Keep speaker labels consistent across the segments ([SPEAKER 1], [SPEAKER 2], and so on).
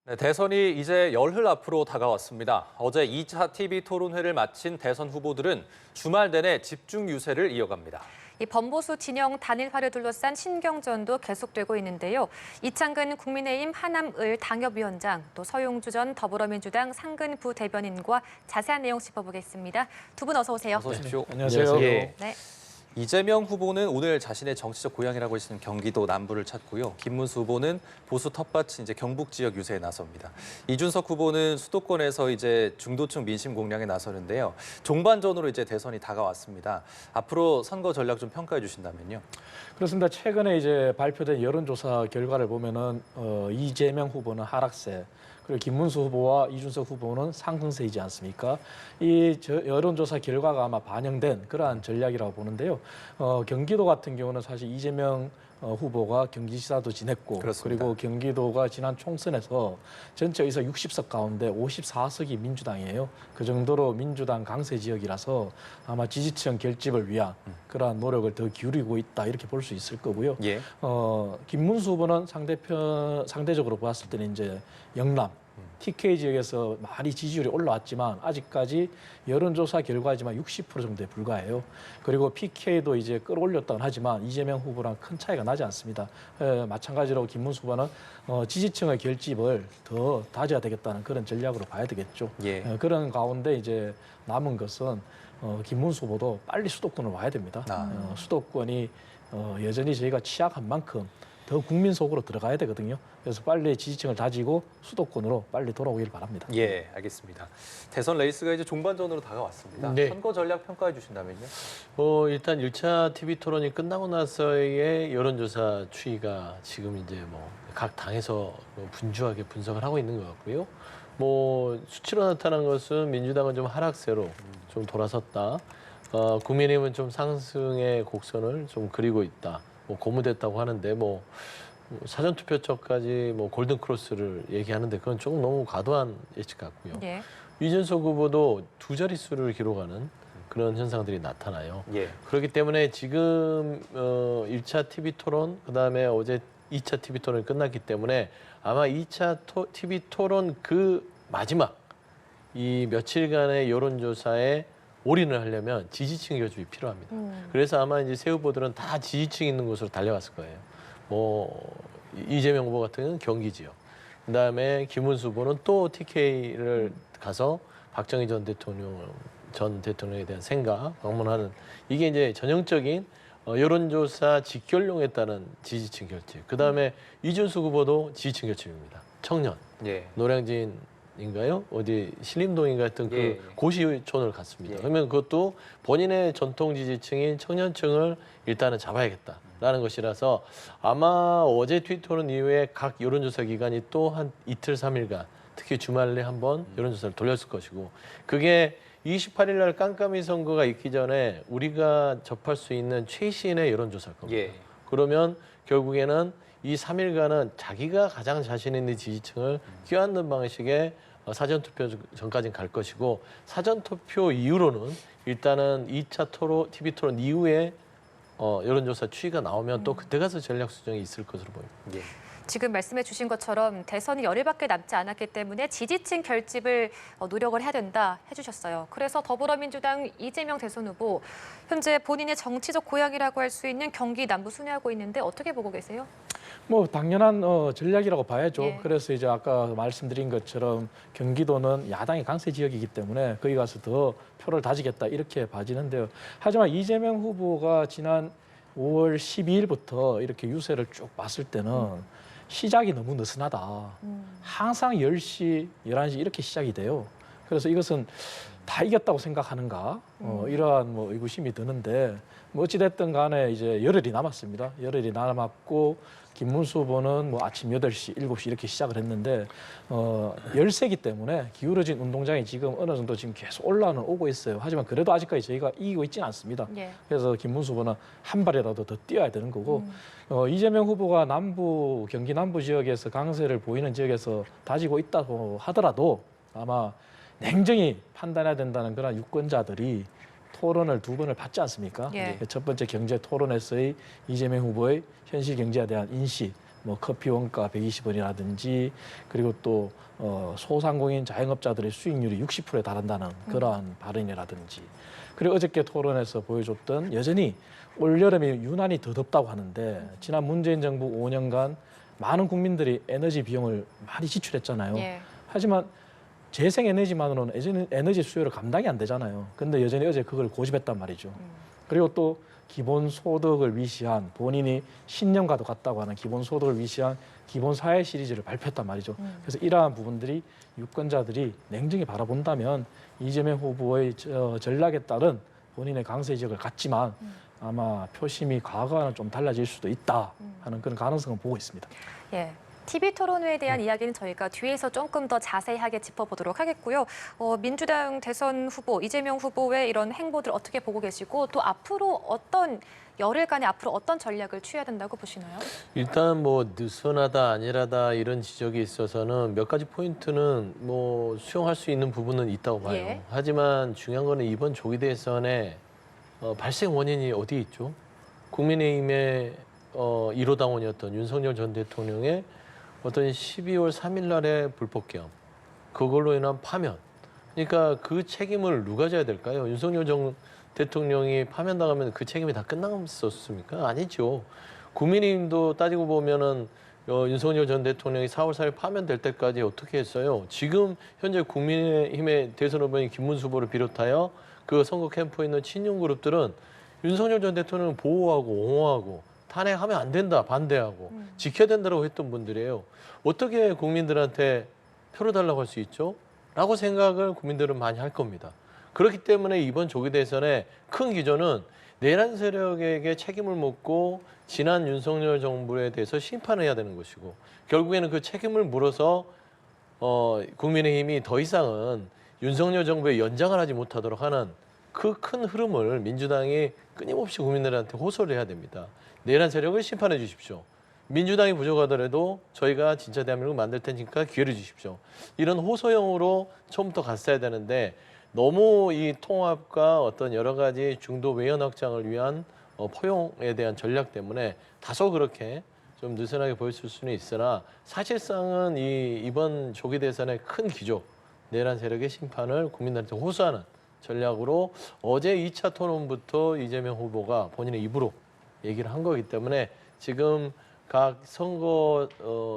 [SPEAKER 1] 네, 대선이 이제 열흘 앞으로 다가왔습니다. 어제 2차 TV 토론회를 마친 대선 후보들은 주말 내내 집중 유세를 이어갑니다.
[SPEAKER 2] 이 범보수 진영 단일화를 둘러싼 신경전도 계속되고 있는데요. 이창근 국민의힘 하남을 당협위원장, 또 서용주 전 더불어민주당 상근 부대변인과 자세한 내용 짚어보겠습니다. 두 분 어서 오세요.
[SPEAKER 1] 어서 오십시오.
[SPEAKER 3] 안녕하세요.
[SPEAKER 1] 예.
[SPEAKER 2] 네.
[SPEAKER 1] 이재명 후보는 오늘 자신의 정치적 고향이라고 했는 경기도 남부를 찾고요. 김문수 후보는 보수 텃밭인 이제 경북 지역 유세에 나섭니다. 이준석 후보는 수도권에서 이제 중도층 민심 공략에 나서는데요. 종반전으로 이제 대선이 다가왔습니다. 앞으로 선거 전략 좀 평가해 주신다면요.
[SPEAKER 3] 그렇습니다. 최근에 이제 발표된 여론조사 결과를 보면은 이재명 후보는 하락세, 그리고 김문수 후보와 이준석 후보는 상승세이지 않습니까? 이 여론조사 결과가 아마 반영된 그러한 전략이라고 보는데요. 경기도 같은 경우는 사실 이재명 후보가 경기지사도 지냈고,
[SPEAKER 1] 그렇습니다.
[SPEAKER 3] 그리고 경기도가 지난 총선에서 전체 의석 60석 가운데 54석이 민주당이에요. 그 정도로 민주당 강세 지역이라서 아마 지지층 결집을 위한 그러한 노력을 더 기울이고 있다 이렇게 볼 수 있을 거고요.
[SPEAKER 1] 예.
[SPEAKER 3] 김문수 후보는 상대적으로 봤을 때는 이제 영남, TK 지역에서 많이 지지율이 올라왔지만 아직까지 여론조사 결과지만 60% 정도에 불과해요. 그리고 PK도 이제 끌어올렸다고 하지만 이재명 후보랑 큰 차이가 나지 않습니다. 마찬가지로 김문수 후보는 지지층의 결집을 더 다져야 되겠다는 그런 전략으로 봐야 되겠죠.
[SPEAKER 1] 예.
[SPEAKER 3] 그런 가운데 이제 남은 것은 김문수 후보도 빨리 수도권으로 와야 됩니다. 수도권이 여전히 저희가 취약한 만큼 더 국민 속으로 들어가야 되거든요. 그래서 빨리 지지층을 다지고 수도권으로 빨리 돌아오길 바랍니다.
[SPEAKER 1] 예, 알겠습니다. 대선 레이스가 이제 종반전으로 다가왔습니다.
[SPEAKER 4] 네.
[SPEAKER 1] 선거 전략 평가해 주신다면요.
[SPEAKER 4] 일단 1차 TV 토론이 끝나고 나서의 여론조사 추이가 지금 이제 뭐 각 당에서 분주하게 분석을 하고 있는 것 같고요. 뭐 수치로 나타난 것은 민주당은 좀 하락세로 좀 돌아섰다. 국민의힘은 좀 상승의 곡선을 좀 그리고 있다. 뭐 고무됐다고 하는데 뭐 사전투표처까지 뭐 골든 크로스를 얘기하는데 그건 조금 너무 과도한 예측 같고요.
[SPEAKER 2] 예.
[SPEAKER 4] 이준석 후보도 두 자릿수를 기록하는 그런 현상들이 나타나요.
[SPEAKER 1] 예.
[SPEAKER 4] 그렇기 때문에 지금 1차 TV 토론, 그다음에 어제 2차 TV 토론이 끝났기 때문에 아마 2차 TV 토론 그 마지막 이 며칠간의 여론조사에 올인을 하려면 지지층 결집이 필요합니다. 그래서 아마 이제 새 후보들은 다 지지층 있는 곳으로 달려갔을 거예요. 뭐 이재명 후보 같은 경우는 경기 지역, 그다음에 김문수 후보는 또 TK를 가서 박정희 전 대통령에 대한 생각 방문하는, 이게 이제 전형적인 여론조사 직결용에 따른 지지층 결집. 그다음에 이준석 후보도 지지층 결집입니다. 청년,
[SPEAKER 1] 예.
[SPEAKER 4] 노량진인가요? 어디 신림동인가 했던 그
[SPEAKER 1] 예.
[SPEAKER 4] 고시촌을 갔습니다.
[SPEAKER 1] 예.
[SPEAKER 4] 그러면 그것도 본인의 전통 지지층인 청년층을 일단은 잡아야겠다라는 것이라서 아마 어제 트위터론 이후에 각 여론조사 기관이 또 한 이틀, 3일간 특히 주말에 한번 여론조사를 돌렸을 것이고, 그게 28일 날 깜깜이 선거가 있기 전에 우리가 접할 수 있는 최신의 여론조사일 겁니다.
[SPEAKER 1] 예.
[SPEAKER 4] 그러면 결국에는 이 3일간은 자기가 가장 자신 있는 지지층을 껴안는 방식의 사전투표 전까지는 갈 것이고, 사전투표 이후로는 일단은 2차 TV 토론 이후에 여론조사 추이가 나오면 또 그때 가서 전략 수정이 있을 것으로 보입니다.
[SPEAKER 1] 예.
[SPEAKER 2] 지금 말씀해 주신 것처럼 대선이 열흘밖에 남지 않았기 때문에 지지층 결집을 노력을 해야 된다 해주셨어요. 그래서 더불어민주당 이재명 대선 후보, 현재 본인의 정치적 고향이라고 할 수 있는 경기 남부 순회하고 있는데 어떻게 보고 계세요?
[SPEAKER 3] 뭐 당연한 전략이라고 봐야죠.
[SPEAKER 2] 예.
[SPEAKER 3] 그래서 이제 아까 말씀드린 것처럼 경기도는 야당의 강세 지역이기 때문에 거기 가서 더 표를 다지겠다 이렇게 봐지는데요. 하지만 이재명 후보가 지난 5월 12일부터 이렇게 유세를 쭉 봤을 때는 시작이 너무 느슨하다. 항상 10시, 11시 이렇게 시작이 돼요. 그래서 이것은 다 이겼다고 생각하는가? 이러한 뭐 의구심이 드는데, 뭐 어찌됐든 간에 이제 열흘이 남았습니다. 열흘이 남았고, 김문수 후보는 뭐 아침 8시, 7시 이렇게 시작을 했는데, 열세기 때문에 기울어진 운동장이 지금 어느 정도 지금 계속 올라는 오고 있어요. 하지만 그래도 아직까지 저희가 이기고 있지는 않습니다.
[SPEAKER 2] 예.
[SPEAKER 3] 그래서 김문수 후보는 한 발이라도 더 뛰어야 되는 거고, 이재명 후보가 경기 남부 지역에서 강세를 보이는 지역에서 다지고 있다고 하더라도 아마 냉정히 판단해야 된다는 그런 유권자들이 토론을 2번을 받지 않습니까?
[SPEAKER 2] 예.
[SPEAKER 3] 첫 번째 경제 토론에서의 이재명 후보의 현실 경제에 대한 인식, 뭐 커피 원가 120원이라든지 그리고 또 소상공인 자영업자들의 수익률이 60%에 달한다는 그러한 발언이라든지 그리고 어저께 토론에서 보여줬던 여전히 올여름이 유난히 더 덥다고 하는데 지난 문재인 정부 5년간 많은 국민들이 에너지 비용을 많이 지출했잖아요.
[SPEAKER 2] 예.
[SPEAKER 3] 하지만 재생에너지만으로는 여전히 에너지 수요를 감당이 안 되잖아요. 근데 여전히 어제 그걸 고집했단 말이죠. 그리고 또 기본소득을 위시한 본인이 신년과도 같다고 하는 기본소득을 위시한 기본사회 시리즈를 발표했단 말이죠. 그래서 이러한 부분들이 유권자들이 냉정히 바라본다면 이재명 후보의 전략에 따른 본인의 강세 지역을 갖지만 아마 표심이 과거와는 좀 달라질 수도 있다 하는 그런 가능성을 보고 있습니다.
[SPEAKER 2] 예. TV 토론회에 대한 이야기는 저희가 뒤에서 조금 더 자세하게 짚어보도록 하겠고요. 민주당 대선 후보 이재명 후보의 이런 행보들 어떻게 보고 계시고 또 앞으로 어떤 열흘간에 앞으로 어떤 전략을 취해야 된다고 보시나요?
[SPEAKER 4] 일단 뭐 느슨하다 아니라다 이런 지적이 있어서는 몇 가지 포인트는 뭐 수용할 수 있는 부분은 있다고 봐요.
[SPEAKER 2] 예.
[SPEAKER 4] 하지만 중요한 거는 이번 조기 대선의 발생 원인이 어디에 있죠? 국민의힘의 1호 당원이었던 윤석열 전 대통령의 어떤 12월 3일 날의 불법계엄, 그걸로 인한 파면. 그러니까 그 책임을 누가 져야 될까요? 윤석열 전 대통령이 파면당하면 그 책임이 다 끝났었습니까? 아니죠. 국민의힘도 따지고 보면은 윤석열 전 대통령이 4월 4일 파면될 때까지 어떻게 했어요? 지금 현재 국민의힘의 대선 후보인 김문수 후보를 비롯하여 그 선거 캠프에 있는 친윤 그룹들은 윤석열 전 대통령을 보호하고 옹호하고 탄핵하면 안 된다, 반대하고 지켜야 된다고 했던 분들이에요. 어떻게 국민들한테 표를 달라고 할 수 있죠? 라고 생각을 국민들은 많이 할 겁니다. 그렇기 때문에 이번 조기 대선의 큰 기조는 내란 세력에게 책임을 묻고 지난 윤석열 정부에 대해서 심판해야 되는 것이고 결국에는 그 책임을 물어서 국민의힘이 더 이상은 윤석열 정부의 연장을 하지 못하도록 하는 그 큰 흐름을 민주당이 끊임없이 국민들한테 호소를 해야 됩니다. 내란 세력을 심판해 주십시오. 민주당이 부족하더라도 저희가 진짜 대한민국을 만들 테니까 기회를 주십시오. 이런 호소형으로 처음부터 갔어야 되는데 너무 이 통합과 어떤 여러 가지 중도 외연 확장을 위한 포용에 대한 전략 때문에 다소 그렇게 좀 느슨하게 보였을 수는 있으나 사실상은 이번 조기 대선의 큰 기조, 내란 세력의 심판을 국민들한테 호소하는 전략으로 어제 2차 토론부터 이재명 후보가 본인의 입으로 얘기를 한 거기 때문에 지금 각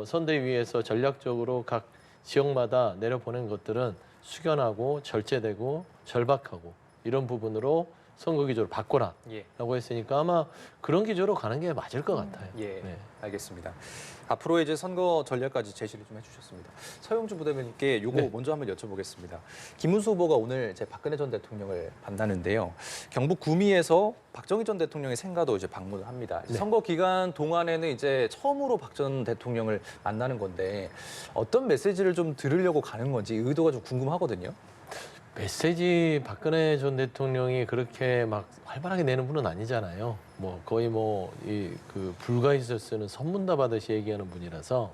[SPEAKER 4] 선대위에서 전략적으로 각 지역마다 내려보낸 것들은 숙연하고 절제되고 절박하고 이런 부분으로 선거 기조를 바꿔라라고 했으니까 아마 그런 기조로 가는 게 맞을 것 같아요.
[SPEAKER 1] 예,
[SPEAKER 4] 네.
[SPEAKER 1] 알겠습니다. 앞으로 이제 선거 전략까지 제시를 좀 해주셨습니다. 서영주 부대변인께 요거
[SPEAKER 4] 네.
[SPEAKER 1] 먼저 한번 여쭤보겠습니다. 김문수 후보가 오늘 이제 박근혜 전 대통령을 만나는데요. 경북 구미에서 박정희 전 대통령의 생가도 이제 방문을 합니다.
[SPEAKER 4] 네.
[SPEAKER 1] 선거 기간 동안에는 이제 처음으로 박 전 대통령을 만나는 건데 어떤 메시지를 좀 들으려고 가는 건지 의도가 좀 궁금하거든요.
[SPEAKER 4] 메시지 박근혜 전 대통령이 그렇게 막 활발하게 내는 분은 아니잖아요. 뭐 거의 그 불가에서 쓰는 선문답 하듯이 얘기하는 분이라서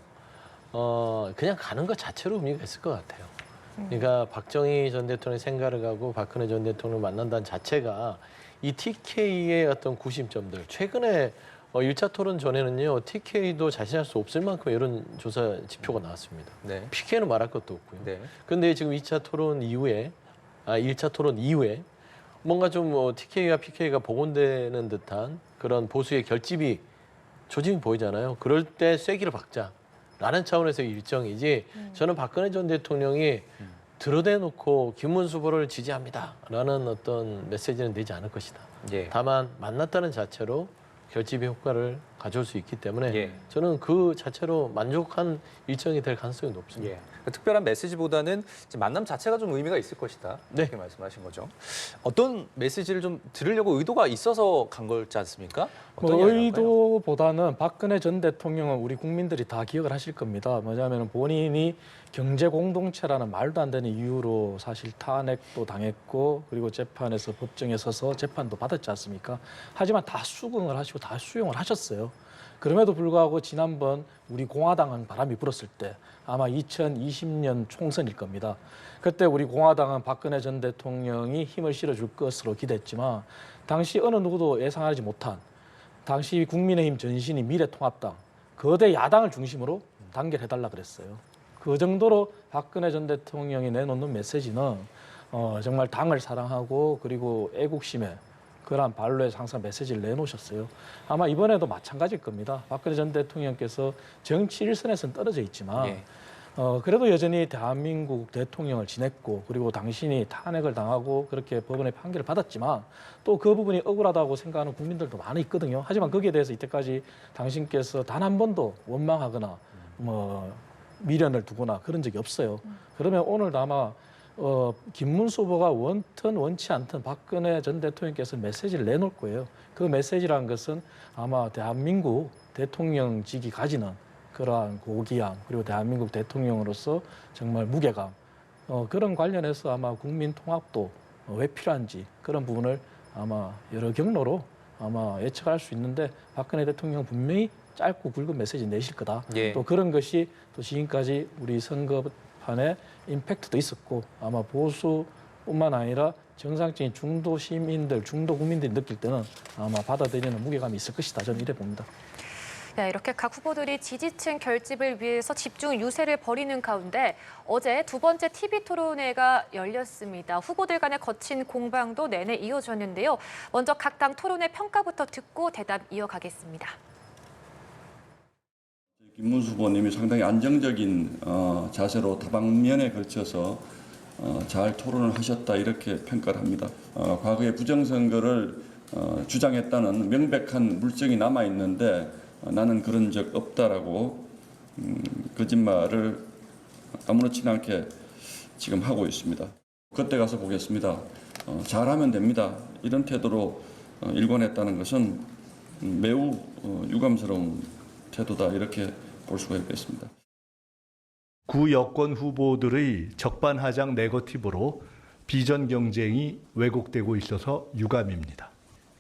[SPEAKER 4] 그냥 가는 것 자체로 의미가 있을 것 같아요. 그러니까 박정희 전 대통령의 생가를 가고 박근혜 전 대통령을 만난다는 자체가 이 TK의 어떤 구심점들 최근에 1차 토론 전에는요 TK도 자신할 수 없을 만큼 여론조사 지표가 나왔습니다.
[SPEAKER 1] 네.
[SPEAKER 4] PK는 말할 것도 없고요.
[SPEAKER 1] 네.
[SPEAKER 4] 근데 지금 2차 토론 이후에 1차 토론 이후에 뭔가 좀 TK와 PK가 복원되는 듯한 그런 보수의 결집이 조짐이 보이잖아요. 그럴 때 쐐기를 박자라는 차원에서 일정이지 저는 박근혜 전 대통령이 드러내놓고 김문수 후보를 지지합니다라는 어떤 메시지는 내지 않을 것이다.
[SPEAKER 1] 예.
[SPEAKER 4] 다만 만났다는 자체로 결집의 효과를 가져올 수 있기 때문에
[SPEAKER 1] 예.
[SPEAKER 4] 저는 그 자체로 만족한 일정이 될 가능성이 높습니다.
[SPEAKER 1] 예. 특별한 메시지보다는 이제 만남 자체가 좀 의미가 있을 것이다.
[SPEAKER 4] 네.
[SPEAKER 1] 이렇게 말씀하신 거죠. 어떤 메시지를 좀 들으려고 의도가 있어서 간 거지 않습니까? 어떤
[SPEAKER 3] 뭐
[SPEAKER 1] 이야기일까요?
[SPEAKER 3] 의도보다는 박근혜 전 대통령은 우리 국민들이 다 기억을 하실 겁니다. 뭐냐면 본인이 경제 공동체라는 말도 안 되는 이유로 사실 탄핵도 당했고 그리고 재판에서 법정에 서서 재판도 받았지 않습니까? 하지만 다 수긍을 하시고 다 수용을 하셨어요. 그럼에도 불구하고 지난번 우리 공화당은 바람이 불었을 때 아마 2020년 총선일 겁니다. 그때 우리 공화당은 박근혜 전 대통령이 힘을 실어줄 것으로 기대했지만 당시 어느 누구도 예상하지 못한 당시 국민의힘 전신이 미래통합당 거대 야당을 중심으로 단결해달라 그랬어요. 그 정도로 박근혜 전 대통령이 내놓는 메시지는 정말 당을 사랑하고 그리고 애국심에 그러한 발로에서 항상 메시지를 내놓으셨어요. 아마 이번에도 마찬가지일 겁니다. 박근혜 전 대통령께서 정치 일선에서는 떨어져 있지만
[SPEAKER 1] 예.
[SPEAKER 3] 그래도 여전히 대한민국 대통령을 지냈고 그리고 당신이 탄핵을 당하고 그렇게 법원의 판결을 받았지만 또 그 부분이 억울하다고 생각하는 국민들도 많이 있거든요. 하지만 거기에 대해서 이때까지 당신께서 단 한 번도 원망하거나 뭐 미련을 두거나 그런 적이 없어요. 그러면 오늘도 아마 김문수 후보가 원튼 원치 않든 박근혜 전 대통령께서 메시지를 내놓을 거예요. 그 메시지라는 것은 아마 대한민국 대통령직이 가지는 그러한 고귀함 그리고 대한민국 대통령으로서 정말 무게감 그런 관련해서 아마 국민 통합도 왜 필요한지 그런 부분을 아마 여러 경로로 아마 예측할 수 있는데 박근혜 대통령 분명히 짧고 굵은 메시지 내실 거다.
[SPEAKER 1] 예.
[SPEAKER 3] 또 그런 것이 또 지금까지 우리 선거판에 임팩트도 있었고 아마 보수뿐만 아니라 정상적인 중도 시민들, 중도 국민들이 느낄 때는 아마 받아들이는 무게감이 있을 것이다. 저는 이래 봅니다.
[SPEAKER 2] 네, 이렇게 각 후보들이 지지층 결집을 위해서 집중 유세를 벌이는 가운데 어제 두 번째 TV 토론회가 열렸습니다. 후보들 간의 거친 공방도 내내 이어졌는데요. 먼저 각 당 토론회 평가부터 듣고 대답 이어가겠습니다.
[SPEAKER 5] 김문수 후보님이 상당히 안정적인 자세로 다방면에 걸쳐서 잘 토론을 하셨다 이렇게 평가를 합니다. 과거에 부정선거를 주장했다는 명백한 물증이 남아 있는데 나는 그런 적 없다라고 거짓말을 아무렇지도 않게 지금 하고 있습니다. 그때 가서 보겠습니다. 잘하면 됩니다. 이런 태도로 일관했다는 것은 매우 유감스러운 태도다 이렇게 볼 수가 있겠습니다.
[SPEAKER 6] 구 여권 후보들의 적반하장 네거티브로 비전 경쟁이 왜곡되고 있어서 유감입니다.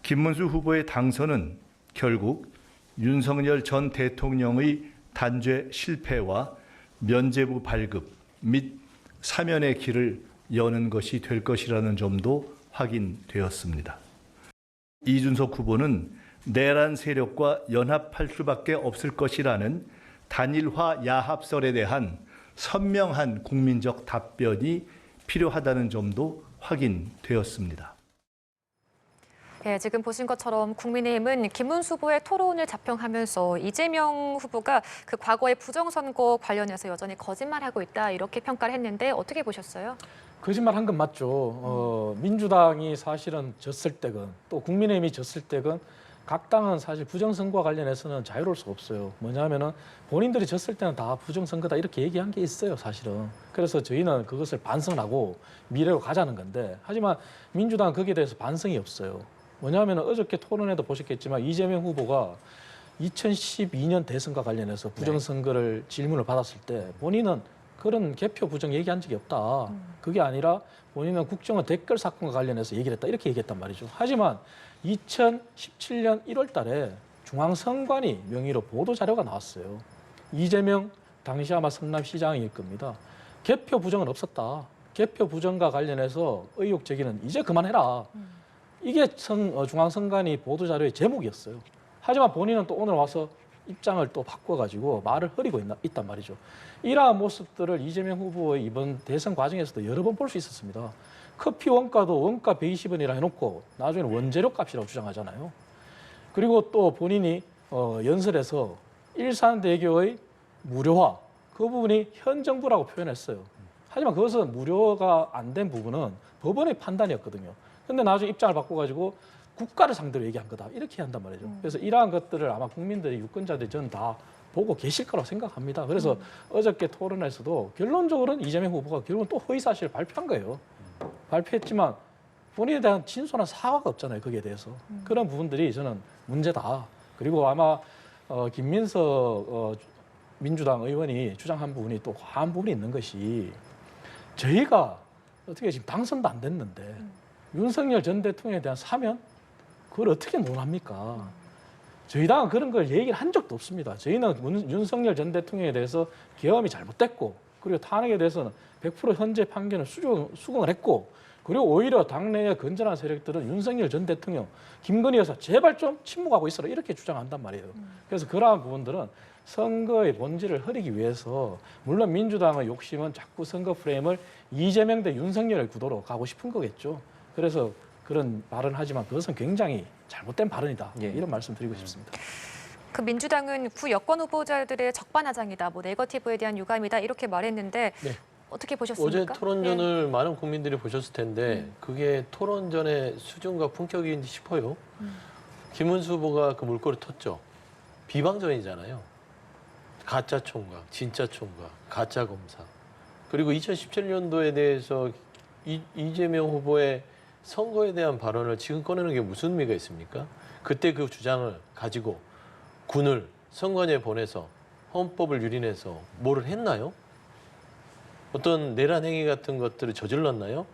[SPEAKER 6] 김문수 후보의 당선은 결국 윤석열 전 대통령의 단죄 실패와 면죄부 발급 및 사면의 길을 여는 것이 될 것이라는 점도 확인되었습니다. 이준석 후보는 내란 세력과 연합할 수밖에 없을 것이라는 단일화 야합설에 대한 선명한 국민적 답변이 필요하다는 점도 확인되었습니다.
[SPEAKER 2] 네, 지금 보신 것처럼 국민의힘은 김문수 후보의 토론을 자평하면서 이재명 후보가 그 과거의 부정선거 관련해서 여전히 거짓말하고 있다 이렇게 평가를 했는데 어떻게 보셨어요?
[SPEAKER 3] 거짓말 한 건 맞죠. 민주당이 사실은 졌을 때건 또 국민의힘이 졌을 때건 각 당은 사실 부정선거와 관련해서는 자유로울 수 없어요. 뭐냐면은 본인들이 졌을 때는 다 부정선거다 이렇게 얘기한 게 있어요, 사실은. 그래서 저희는 그것을 반성하고 미래로 가자는 건데 하지만 민주당은 거기에 대해서 반성이 없어요. 뭐냐면 어저께 토론회도 보셨겠지만 이재명 후보가 2012년 대선과 관련해서 부정선거를 질문을 받았을 때 본인은 그런 개표 부정 얘기한 적이 없다. 그게 아니라 본인은 국정원 댓글 사건과 관련해서 얘기를 했다. 이렇게 얘기했단 말이죠. 하지만 2017년 1월 달에 중앙선관위 명의로 보도자료가 나왔어요. 이재명 당시 아마 성남시장일 겁니다. 개표 부정은 없었다. 개표 부정과 관련해서 의혹 제기는 이제 그만해라. 이게 중앙선관위 보도자료의 제목이었어요. 하지만 본인은 또 오늘 와서 입장을 또 바꿔가지고 말을 흐리고 있단 말이죠. 이러한 모습들을 이재명 후보의 이번 대선 과정에서도 여러 번 볼 수 있었습니다. 커피 원가도 원가 120원이라 해놓고 나중에는 원재료 값이라고 주장하잖아요. 그리고 또 본인이 연설에서 일산대교의 무료화 그 부분이 현 정부라고 표현했어요. 하지만 그것은 무료가 안 된 부분은 법원의 판단이었거든요. 근데 나중에 입장을 바꿔가지고 국가를 상대로 얘기한 거다 이렇게 한단 말이죠. 그래서 이러한 것들을 아마 국민들이 유권자들이 저는 다 보고 계실 거라고 생각합니다. 그래서 어저께 토론에서도 결론적으로는 이재명 후보가 결국은 또 허위사실을 발표한 거예요. 발표했지만 본인에 대한 진솔한 사과가 없잖아요. 거기에 대해서. 그런 부분들이 저는 문제다. 그리고 아마 김민석 민주당 의원이 주장한 부분이 또 과한 부분이 있는 것이 저희가 어떻게 지금 당선도 안 됐는데 윤석열 전 대통령에 대한 사면? 그걸 어떻게 논합니까? 저희 당은 그런 걸 얘기를 한 적도 없습니다. 저희는 윤석열 전 대통령에 대해서 계엄이 잘못됐고 그리고 탄핵에 대해서는 100% 현재 판결을 수긍을 했고 그리고 오히려 당내의 건전한 세력들은 윤석열 전 대통령, 김건희 여사 제발 좀 침묵하고 있어라 이렇게 주장한단 말이에요. 그래서 그러한 부분들은 선거의 본질을 흐리기 위해서 물론 민주당의 욕심은 자꾸 선거 프레임을 이재명 대 윤석열의 구도로 가고 싶은 거겠죠. 그래서 그런 발언하지만 그것은 굉장히 잘못된 발언이다.
[SPEAKER 1] 예.
[SPEAKER 3] 이런 말씀 드리고 싶습니다.
[SPEAKER 2] 그 민주당은 구 여권 후보자들의 적반하장이다, 뭐 네거티브에 대한 유감이다 이렇게 말했는데
[SPEAKER 4] 네.
[SPEAKER 2] 어떻게 보셨습니까?
[SPEAKER 4] 어제 토론전을 많은 국민들이 보셨을 텐데 그게 토론전의 수준과 품격인지 싶어요. 김문수 후보가 그 물꼬를 텄죠. 비방전이잖아요. 가짜 총각, 진짜 총각, 가짜 검사. 그리고 2017년도에 대해서 이재명 후보의 선거에 대한 발언을 지금 꺼내는 게 무슨 의미가 있습니까? 그때 그 주장을 가지고 군을 선관위에 보내서 헌법을 유린해서 뭐를 했나요? 어떤 내란 행위 같은 것들을 저질렀나요?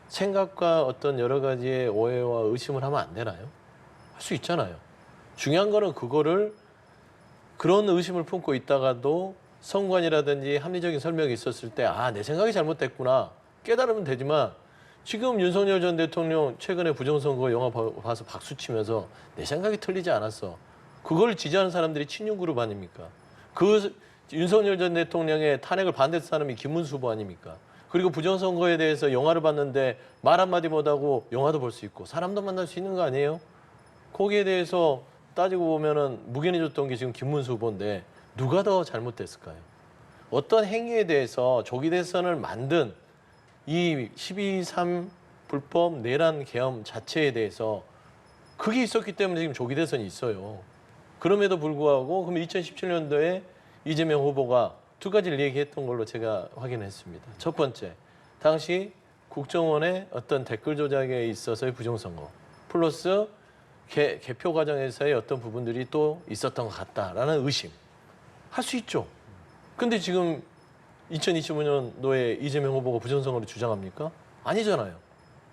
[SPEAKER 4] 생각과 어떤 여러 가지의 오해와 의심을 하면 안 되나요? 할 수 있잖아요. 중요한 거는 그거를 그런 의심을 품고 있다가도 선관이라든지 합리적인 설명이 있었을 때 아, 내 생각이 잘못됐구나 깨달으면 되지만 지금 윤석열 전 대통령 최근에 부정선거 영화 봐서 박수치면서 내 생각이 틀리지 않았어. 그걸 지지하는 사람들이 친윤그룹 아닙니까? 그 윤석열 전 대통령의 탄핵을 반대했던 사람이 김문수 후보 아닙니까? 그리고 부정선거에 대해서 영화를 봤는데 말 한마디 못하고 영화도 볼 수 있고 사람도 만날 수 있는 거 아니에요? 거기에 대해서 따지고 보면은 무견해졌던 게 지금 김문수 후보인데 누가 더 잘못됐을까요? 어떤 행위에 대해서 조기 대선을 만든 이 12.3 불법 내란 계엄 자체에 대해서 그게 있었기 때문에 지금 조기 대선이 있어요. 그럼에도 불구하고 그럼 2017년도에 이재명 후보가 두 가지를 얘기했던 걸로 제가 확인했습니다. 첫 번째, 당시 국정원의 어떤 댓글 조작에 있어서의 부정선거 플러스 개표 과정에서의 어떤 부분들이 또 있었던 것 같다라는 의심 할 수 있죠. 근데 지금 2025년도에 이재명 후보가 부정선거를 주장합니까? 아니잖아요.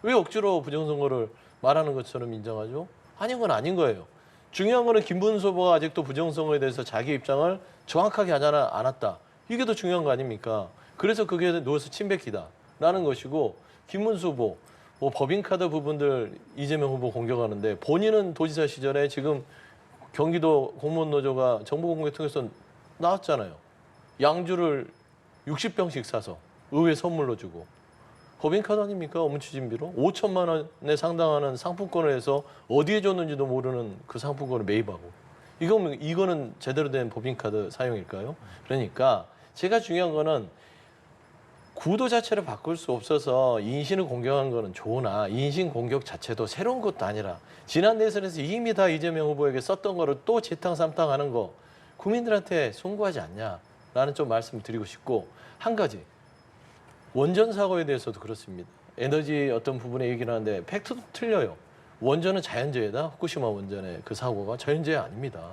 [SPEAKER 4] 왜 억지로 부정선거를 말하는 것처럼 인정하죠? 아닌 건 아닌 거예요. 중요한 거는 김문수 후보가 아직도 부정선거에 대해서 자기 입장을 정확하게 하지 않았다. 이게 더 중요한 거 아닙니까? 그래서 그게 누워서 침뱉기다라는 것이고 김문수 후보 뭐 법인카드 부분들 이재명 후보 공격하는데 본인은 도지사 시절에 지금 경기도 공무원노조가 정보공개 통해서 나왔잖아요. 양주를 60병씩 사서 의회 선물로 주고 법인카드 아닙니까? 업무 추진비로 5천만 원에 상당하는 상품권을 해서 어디에 줬는지도 모르는 그 상품권을 매입하고 이거는 제대로 된 법인카드 사용일까요? 그러니까 제가 중요한 거는 구도 자체를 바꿀 수 없어서 인신을 공격한 거는 좋으나 인신 공격 자체도 새로운 것도 아니라 지난 대선에서 이미 다 이재명 후보에게 썼던 거를 또 재탕삼탕하는 거 국민들한테 송구하지 않냐라는 좀 말씀을 드리고 싶고 한 가지 원전 사고에 대해서도 그렇습니다. 에너지 어떤 부분에 얘기를 하는데 팩트도 틀려요. 원전은 자연재해다. 후쿠시마 원전의 그 사고가 자연재해 아닙니다.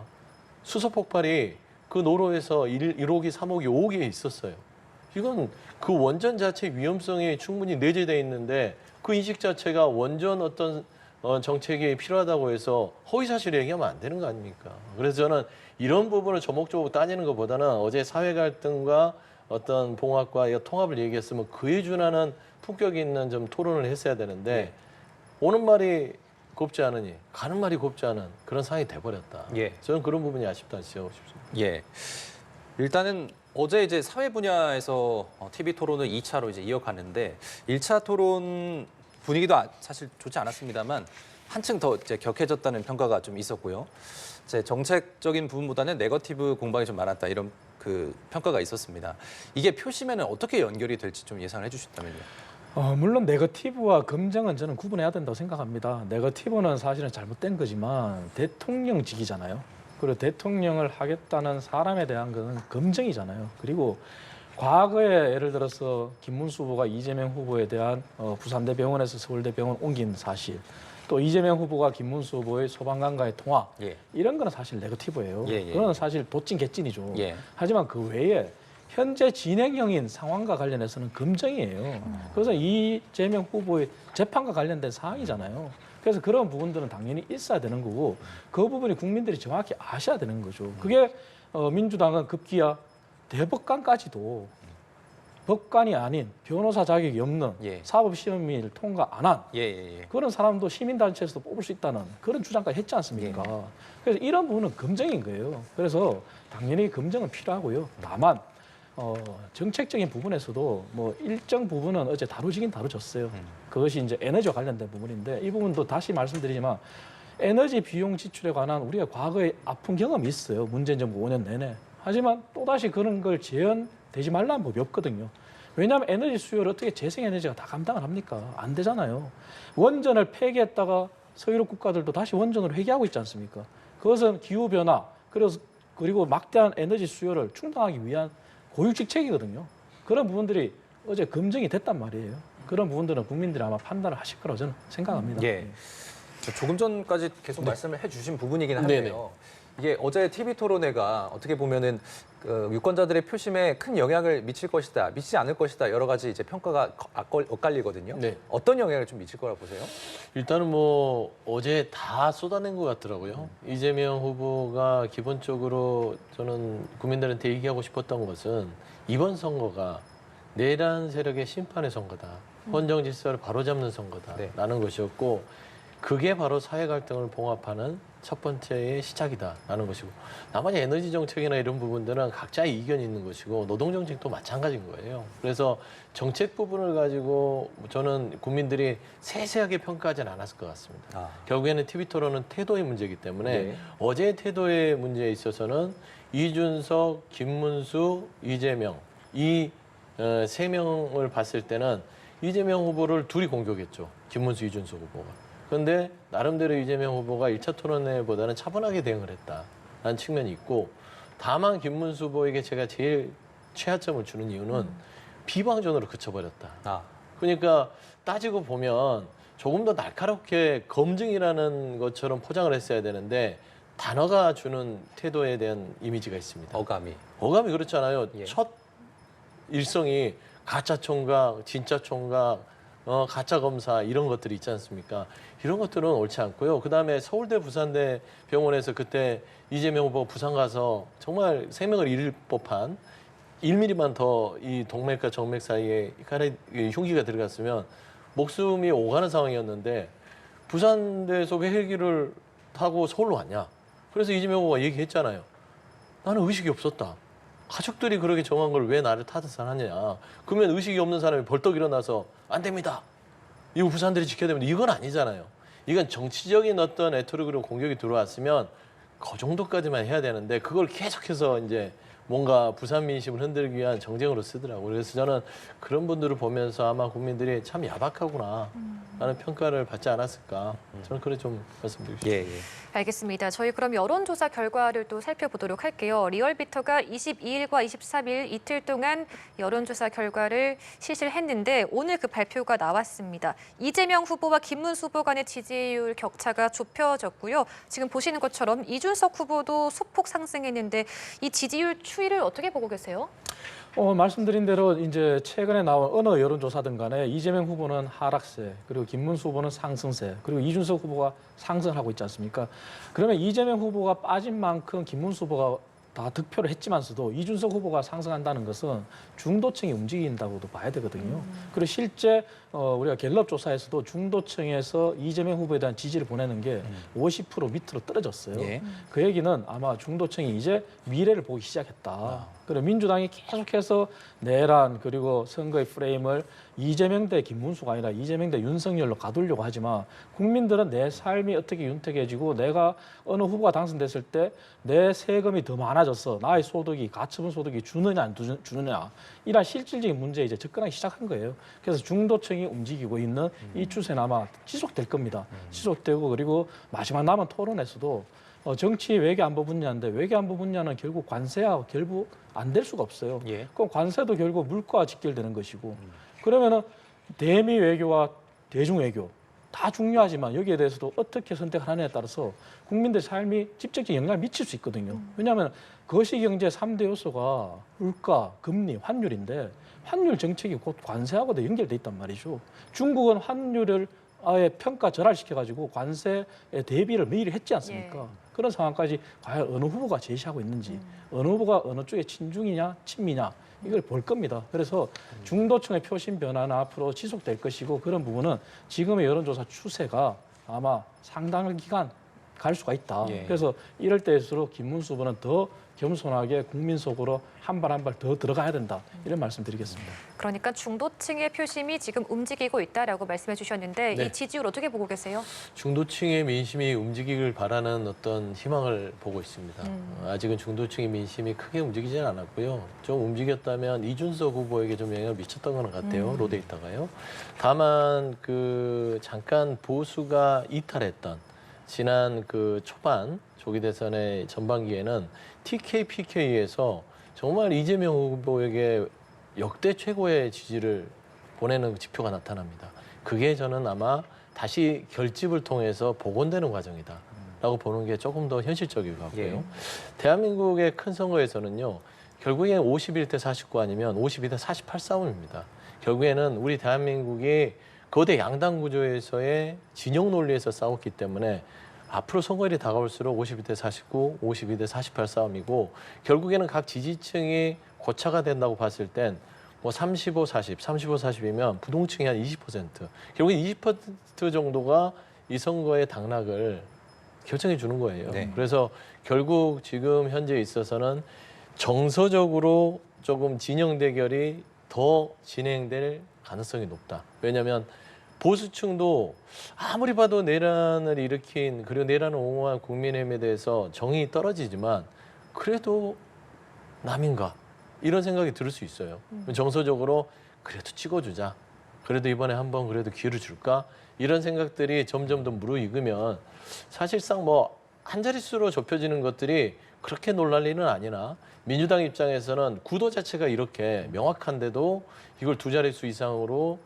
[SPEAKER 4] 수소 폭발이 그 노로에서 1호기, 3호기, 5호기에 있었어요. 이건 그 원전 자체 위험성이 충분히 내재되어 있는데 그 인식 자체가 원전 어떤 정책이 필요하다고 해서 허위사실을 얘기하면 안 되는 거 아닙니까? 그래서 저는 이런 부분을 조목조목 따지는 것보다는 어제 사회 갈등과 어떤 봉합과 통합을 얘기했으면 그에 준하는 품격 있는 좀 토론을 했어야 되는데 오는 말이 곱지 않으니 가는 말이 곱지 않은 그런 상황이 돼버렸다.
[SPEAKER 1] 예.
[SPEAKER 4] 저는 그런 부분이 아쉽다 지적하고 싶습니다.
[SPEAKER 1] 예. 일단은 어제 이제 사회 분야에서 TV 토론을 2차로 이제 이어갔는데 1차 토론 분위기도 사실 좋지 않았습니다만 한층 더 이제 격해졌다는 평가가 좀 있었고요. 이제 정책적인 부분보다는 네거티브 공방이 좀 많았다 이런 그 평가가 있었습니다. 이게 표심에는 어떻게 연결이 될지 좀 예상을 해주셨다면요.
[SPEAKER 3] 물론 네거티브와 검증은 저는 구분해야 된다고 생각합니다. 네거티브는 사실은 잘못된 거지만 대통령직이잖아요. 그리고 대통령을 하겠다는 사람에 대한 것은 검증이잖아요. 그리고 과거에 예를 들어서 김문수 후보가 이재명 후보에 대한 부산대 병원에서 서울대 병원 옮긴 사실, 또 이재명 후보가 김문수 후보의 소방관과의 통화,
[SPEAKER 1] 예.
[SPEAKER 3] 이런 거는 사실 네거티브예요.
[SPEAKER 1] 예, 예.
[SPEAKER 3] 그건 사실 도찐 개찐이죠.
[SPEAKER 1] 예.
[SPEAKER 3] 하지만 그 외에 현재 진행형인 상황과 관련해서는 검증이에요. 그래서 이재명 후보의 재판과 관련된 사항이잖아요. 그래서 그런 부분들은 당연히 있어야 되는 거고 그 부분이 국민들이 정확히 아셔야 되는 거죠. 그게 민주당은 급기야 대법관까지도 법관이 아닌 변호사 자격이 없는
[SPEAKER 1] 예.
[SPEAKER 3] 사법시험을 통과 안 한
[SPEAKER 1] 예, 예, 예.
[SPEAKER 3] 그런 사람도 시민단체에서도 뽑을 수 있다는 그런 주장까지 했지 않습니까? 그래서 이런 부분은 검증인 거예요. 그래서 당연히 검증은 필요하고요. 다만 정책적인 부분에서도 뭐 일정 부분은 어제 다루지긴 다루졌어요. 그것이 이제 에너지와 관련된 부분인데 이 부분도 다시 말씀드리지만 에너지 비용 지출에 관한 우리가 과거에 아픈 경험이 있어요. 문재인 정부 5년 내내. 하지만 또다시 그런 걸 재현되지 말라는 법이 없거든요. 왜냐하면 에너지 수요를 어떻게 재생에너지가 다 감당을 합니까? 안 되잖아요. 원전을 폐기했다가 서유럽 국가들도 다시 원전으로 회귀하고 있지 않습니까? 그것은 기후변화 그리고 막대한 에너지 수요를 충당하기 위한 고유직책이거든요. 그런 부분들이 어제 검증이 됐단 말이에요. 그런 부분들은 국민들이 아마 판단을 하실 거라고 저는 생각합니다.
[SPEAKER 1] 예. 조금 전까지 계속 말씀을 해주신 부분이긴
[SPEAKER 4] 네네.
[SPEAKER 1] 한데요. 이게 어제 TV 토론회가 어떻게 보면은 그 유권자들의 표심에 큰 영향을 미칠 것이다, 미치지 않을 것이다 여러 가지 이제 평가가 엇갈리거든요.
[SPEAKER 4] 네.
[SPEAKER 1] 어떤 영향을 좀 미칠 거라고 보세요?
[SPEAKER 4] 일단은 뭐 어제 다 쏟아낸 것 같더라고요. 이재명 후보가 기본적으로 저는 국민들한테 얘기하고 싶었던 것은 이번 선거가 내란 세력의 심판의 선거다. 헌정 질서를 바로잡는 선거다라는 것이었고 그게 바로 사회 갈등을 봉합하는 첫 번째의 시작이다라는 것이고 나머지 에너지 정책이나 이런 부분들은 각자의 이견이 있는 것이고 노동 정책도 마찬가지인 거예요. 그래서 정책 부분을 가지고 저는 국민들이 세세하게 평가하지는 않았을 것 같습니다. 결국에는 TV 토론은 태도의 문제이기 때문에
[SPEAKER 1] 네.
[SPEAKER 4] 어제 태도의 문제에 있어서는 이준석, 김문수, 이재명 이 세 명을 봤을 때는 이재명 후보를 둘이 공격했죠. 김문수, 이준석 후보가. 그런데 나름대로 이재명 후보가 1차 토론회보다는 차분하게 대응을 했다라는 측면이 있고 다만 김문수 후보에게 제가 제일 최하점을 주는 이유는 비방전으로 그쳐버렸다. 그러니까 따지고 보면 조금 더 날카롭게 검증이라는 것처럼 포장을 했어야 되는데 단어가 주는 태도에 대한 이미지가 있습니다. 어감이 그렇잖아요.
[SPEAKER 1] 예.
[SPEAKER 4] 첫 일성이 가짜 총각, 진짜 총각, 가짜 검사 이런 것들이 있지 않습니까? 이런 것들은 옳지 않고요. 그다음에 서울대 부산대 병원에서 그때 이재명 후보 부산 가서 정말 생명을 잃을 법한 1mm만 더 이 동맥과 정맥 사이에 흉기가 들어갔으면 목숨이 오가는 상황이었는데 부산대에서 왜 헬기를 타고 서울로 왔냐? 그래서 이재명 후보가 얘기했잖아요. 나는 의식이 없었다. 가족들이 그렇게 정한 걸 왜 나를 타듯하느냐. 그러면 의식이 없는 사람이 벌떡 일어나서 안 됩니다. 이거 부산들이 지켜야 됩니다. 이건 아니잖아요. 이건 정치적인 어떤 레토릭으로 공격이 들어왔으면 그 정도까지만 해야 되는데 그걸 계속해서 이제 뭔가 부산 민심을 흔들기 위한 정쟁으로 쓰더라고요. 그래서 저는 그런 분들을 보면서 아마 국민들이 참 야박하구나 라는 평가를 받지 않았을까. 저는 그래 좀 말씀드리고 싶습니다.
[SPEAKER 1] 예.
[SPEAKER 2] 알겠습니다. 저희 그럼 여론조사 결과를 또 살펴보도록 할게요. 리얼미터가 22일과 23일 이틀 동안 여론조사 결과를 실시했는데 오늘 그 발표가 나왔습니다. 이재명 후보와 김문수 후보 간의 지지율 격차가 좁혀졌고요. 지금 보시는 것처럼 이준석 후보도 소폭 상승했는데 이 지지율 추이를 어떻게 보고 계세요?
[SPEAKER 3] 말씀드린 대로 이제 최근에 나온 어느 여론조사든 간에 이재명 후보는 하락세, 그리고 김문수 후보는 상승세, 그리고 이준석 후보가 상승을 하고 있지 않습니까? 그러면 이재명 후보가 빠진 만큼 김문수 후보가 다 득표를 했지만서도 이준석 후보가 상승한다는 것은 중도층이 움직인다고도 봐야 되거든요. 그리고 실제 우리가 갤럽 조사에서도 중도층에서 이재명 후보에 대한 지지를 보내는 게 50% 밑으로 떨어졌어요.
[SPEAKER 1] 예.
[SPEAKER 3] 그 얘기는 아마 중도층이 이제 미래를 보기 시작했다. 그리고 민주당이 계속해서 내란 그리고 선거의 프레임을 이재명 대 김문수가 아니라 이재명 대 윤석열로 가두려고 하지만 국민들은 내 삶이 어떻게 윤택해지고 내가 어느 후보가 당선됐을 때 내 세금이 더 많아져서 나의 소득이 가처분 소득이 주느냐 안 주느냐 이런 실질적인 문제에 이제 접근하기 시작한 거예요. 그래서 중도층이 움직이고 있는 이 추세는 아마 지속될 겁니다. 지속되고 그리고 마지막 남은 토론에서도 정치 외교안보 분야인데 외교안보 분야는 결국 관세와 결부 안 될 수가 없어요.
[SPEAKER 1] 예.
[SPEAKER 3] 그럼 관세도 결국 물가와 직결되는 것이고 그러면은 대미 외교와 대중 외교 다 중요하지만 여기에 대해서도 어떻게 선택을 하느냐에 따라서 국민들 삶이 직접적인 영향을 미칠 수 있거든요. 왜냐하면 거시경제 3대 요소가 물가, 금리, 환율인데 환율 정책이 곧 관세하고도 연결돼 있단 말이죠. 중국은 환율을 아예 평가 절하시켜가지고 관세에 대비를 미리 했지 않습니까?
[SPEAKER 2] 예.
[SPEAKER 3] 그런 상황까지 과연 어느 후보가 제시하고 있는지, 어느 후보가 어느 쪽에 친중이냐, 친미냐 이걸 볼 겁니다. 그래서 중도층의 표심 변화는 앞으로 지속될 것이고 그런 부분은 지금의 여론조사 추세가 아마 상당한 기간 갈 수가 있다.
[SPEAKER 4] 예.
[SPEAKER 3] 그래서 이럴 때일수록 김문수 후보는 더 겸손하게 국민 속으로 한 발 한 발 더 들어가야 된다. 이런 말씀드리겠습니다.
[SPEAKER 2] 그러니까 중도층의 표심이 지금 움직이고 있다라고 말씀해 주셨는데
[SPEAKER 4] 네.
[SPEAKER 2] 이 지지율 어떻게 보고 계세요?
[SPEAKER 4] 중도층의 민심이 움직이길 바라는 어떤 희망을 보고 있습니다. 아직은 중도층의 민심이 크게 움직이지는 않았고요. 좀 움직였다면 이준석 후보에게 좀 영향을 미쳤던 것 같아요. 로데이터가요. 다만 그 잠깐 보수가 이탈했던 지난 그 초반 조기 대선의 전반기에는 TK, PK에서 정말 이재명 후보에게 역대 최고의 지지를 보내는 지표가 나타납니다. 그게 저는 아마 다시 결집을 통해서 복원되는 과정이다라고 보는 게 조금 더 현실적일 것 같고요.
[SPEAKER 1] 예.
[SPEAKER 4] 대한민국의 큰 선거에서는요. 결국엔 51대 49 아니면 52대 48 싸움입니다. 결국에는 우리 대한민국이 거대 양당 구조에서의 진영 논리에서 싸웠기 때문에 앞으로 선거일이 다가올수록 52대 49, 52대 48 싸움이고 결국에는 각 지지층이 고차가 된다고 봤을 땐 뭐 35, 40, 35, 40이면 부동층이 한 20%, 결국 20% 정도가 이 선거의 당락을 결정해 주는 거예요.
[SPEAKER 1] 네.
[SPEAKER 4] 그래서 결국 지금 현재 있어서는 정서적으로 조금 진영 대결이 더 진행될 가능성이 높다. 왜냐하면 보수층도 아무리 봐도 내란을 일으킨 그리고 내란을 옹호한 국민의힘에 대해서 정이 떨어지지만 그래도 남인가 이런 생각이 들 수 있어요. 정서적으로 그래도 찍어주자. 그래도 이번에 한번 그래도 기회를 줄까? 이런 생각들이 점점 더 무르익으면 사실상 뭐 한 자릿수로 좁혀지는 것들이 그렇게 놀랄 일은 아니나 민주당 입장에서는 구도 자체가 이렇게 명확한데도 이걸 두 자릿수 이상으로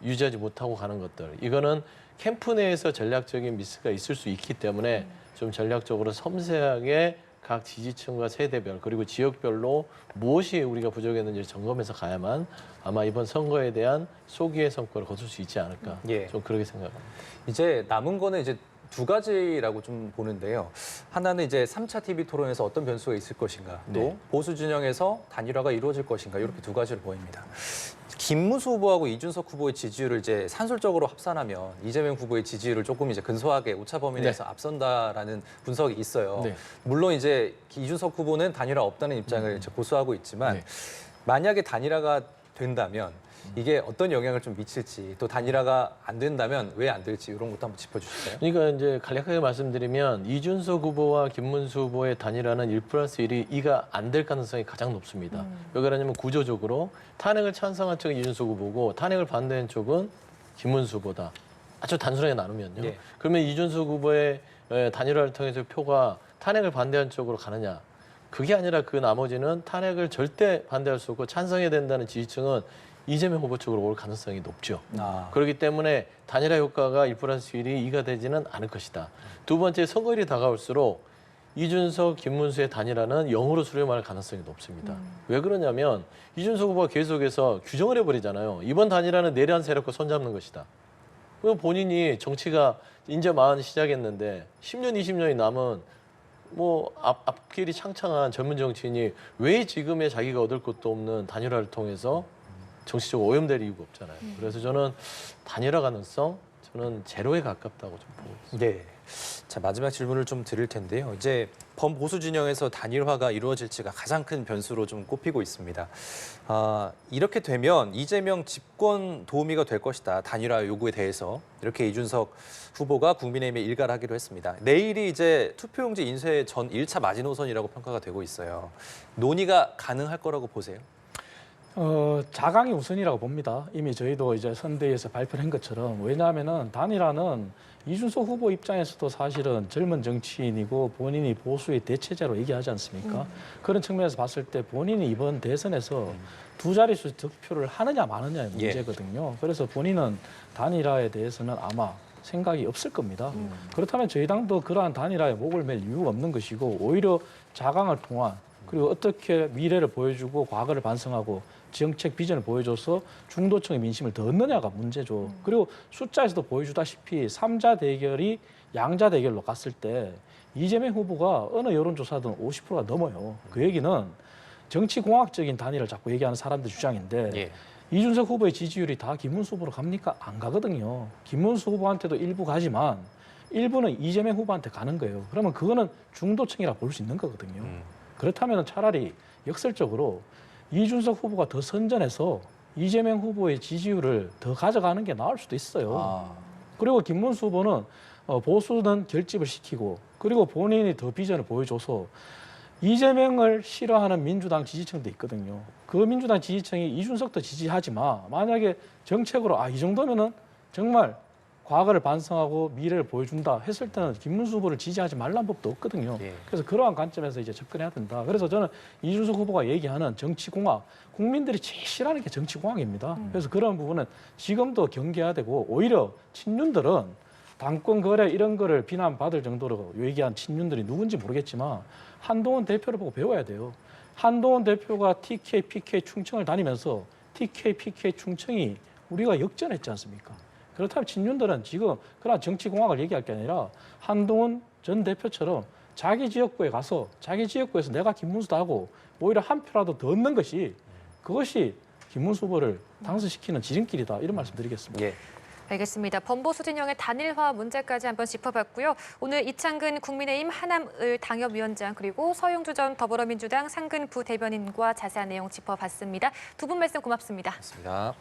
[SPEAKER 4] 유지하지 못하고 가는 것들. 이거는 캠프 내에서 전략적인 미스가 있을 수 있기 때문에 좀 전략적으로 섬세하게 각 지지층과 세대별 그리고 지역별로 무엇이 우리가 부족했는지 점검해서 가야만 아마 이번 선거에 대한 소기의 성과를 거둘 수 있지 않을까.
[SPEAKER 1] 예.
[SPEAKER 4] 좀 그렇게 생각합니다.
[SPEAKER 1] 이제 남은 거는 이제 두 가지라고 좀 보는데요. 하나는 이제 3차 TV 토론에서 어떤 변수가 있을 것인가, 또
[SPEAKER 4] 네.
[SPEAKER 1] 보수 진영에서 단일화가 이루어질 것인가, 이렇게 두 가지를 보입니다. 김문수 후보하고 이준석 후보의 지지율을 이제 산술적으로 합산하면 이재명 후보의 지지율을 조금 이제 근소하게 오차 범위 내에서 앞선다라는 분석이 있어요.
[SPEAKER 4] 네.
[SPEAKER 1] 물론 이제 이준석 후보는 단일화 없다는 입장을 이제 고수하고 있지만
[SPEAKER 4] 네.
[SPEAKER 1] 만약에 단일화가 된다면 이게 어떤 영향을 좀 미칠지, 또 단일화가 안 된다면 왜 안 될지 이런 것도 한번 짚어주실까요?
[SPEAKER 4] 그러니까 이제 간략하게 말씀드리면 이준석 후보와 김문수 후보의 단일화는 1+1이 2가 안 될 가능성이 가장 높습니다. 왜 그러냐면 구조적으로 탄핵을 찬성한 쪽은 이준석 후보고 탄핵을 반대한 쪽은 김문수 후보다. 아주 단순하게 나누면요.
[SPEAKER 1] 예.
[SPEAKER 4] 그러면 이준석 후보의 단일화를 통해서 표가 탄핵을 반대한 쪽으로 가느냐. 그게 아니라 그 나머지는 탄핵을 절대 반대할 수 없고 찬성해야 된다는 지지층은 이재명 후보 쪽으로 올 가능성이 높죠. 그렇기 때문에 단일화 효과가 1+1이 2가 되지는 않을 것이다. 두 번째, 선거일이 다가올수록 이준석, 김문수의 단일화는 0으로 수렴할 가능성이 높습니다. 왜 그러냐면 이준석 후보가 계속해서 규정을 해버리잖아요. 이번 단일화는 내란 세력과 손잡는 것이다. 그럼 본인이 정치가 이제 마흔 시작했는데 10년, 20년이 남은 뭐 앞길이 창창한 젊은 정치인이 왜 지금의 자기가 얻을 것도 없는 단일화를 통해서 정치적으로 오염될 이유가 없잖아요. 그래서 저는 단일화 가능성 저는 제로에 가깝다고 좀 보고 있습니다.
[SPEAKER 1] 네. 자, 마지막 질문을 좀 드릴 텐데요. 이제 범보수 진영에서 단일화가 이루어질지가 가장 큰 변수로 좀 꼽히고 있습니다. 이렇게 되면 이재명 집권 도우미가 될 것이다. 단일화 요구에 대해서 이렇게 이준석 후보가 국민의힘에 일갈하기로 했습니다. 내일이 이제 투표용지 인쇄 전 1차 마지노선이라고 평가가 되고 있어요. 논의가 가능할 거라고 보세요?
[SPEAKER 3] 자강이 우선이라고 봅니다. 이미 저희도 이제 선대위에서 발표한 것처럼, 왜냐하면은 단일화는 이준석 후보 입장에서도 사실은 젊은 정치인이고 본인이 보수의 대체자로 얘기하지 않습니까? 그런 측면에서 봤을 때 본인이 이번 대선에서 두 자릿수 득표를 하느냐 마느냐의 문제거든요. 그래서 본인은 단일화에 대해서는 아마 생각이 없을 겁니다. 그렇다면 저희 당도 그러한 단일화에 목을 맬 이유가 없는 것이고, 오히려 자강을 통한, 그리고 어떻게 미래를 보여주고 과거를 반성하고 정책 비전을 보여줘서 중도층의 민심을 더 얻느냐가 문제죠. 그리고 숫자에서도 보여주다시피 3자 대결이 양자 대결로 갔을 때 이재명 후보가 어느 여론조사든 50%가 넘어요. 그 얘기는 정치공학적인 단일을 자꾸 얘기하는 사람들 주장인데
[SPEAKER 1] 예.
[SPEAKER 3] 이준석 후보의 지지율이 다 김문수 후보로 갑니까? 안 가거든요. 김문수 후보한테도 일부 가지만 일부는 이재명 후보한테 가는 거예요. 그러면 그거는 중도층이라 볼 수 있는 거거든요. 그렇다면 차라리 역설적으로 이준석 후보가 더 선전해서 이재명 후보의 지지율을 더 가져가는 게 나을 수도 있어요.
[SPEAKER 1] 아,
[SPEAKER 3] 그리고 김문수 후보는 보수는 결집을 시키고 그리고 본인이 더 비전을 보여줘서 이재명을 싫어하는 민주당 지지층도 있거든요. 그 민주당 지지층이 이준석도 지지하지 마. 만약에 정책으로 이 정도면은 정말 과거를 반성하고 미래를 보여준다 했을 때는 김문수 후보를 지지하지 말란 법도 없거든요.
[SPEAKER 1] 예.
[SPEAKER 3] 그래서 그러한 관점에서 이제 접근해야 된다. 그래서 저는 이준석 후보가 얘기하는 정치공학, 국민들이 제일 싫어하는 게 정치공학입니다. 그래서 그런 부분은 지금도 경계해야 되고 오히려 친윤들은 당권 거래 이런 거를 비난받을 정도로 얘기한 친윤들이 누군지 모르겠지만 한동훈 대표를 보고 배워야 돼요. 한동훈 대표가 TK, PK 충청을 다니면서 TK, PK 충청이 우리가 역전했지 않습니까? 그렇다면 친윤들은 지금 그런 정치공학을 얘기할 게 아니라 한동훈 전 대표처럼 자기 지역구에 가서 자기 지역구에서 내가 김문수다 하고 오히려 한 표라도 더 얻는 것이 그것이 김문수 후보를 당선시키는 지름길이다. 이런 말씀 드리겠습니다.
[SPEAKER 1] 예.
[SPEAKER 2] 알겠습니다. 범보수 진영의 단일화 문제까지 한번 짚어봤고요. 오늘 이창근 국민의힘 하남을 당협위원장 그리고 서영주 전 더불어민주당 상근 부대변인과 자세한 내용 짚어봤습니다. 두 분 말씀 고맙습니다.
[SPEAKER 1] 맞습니다.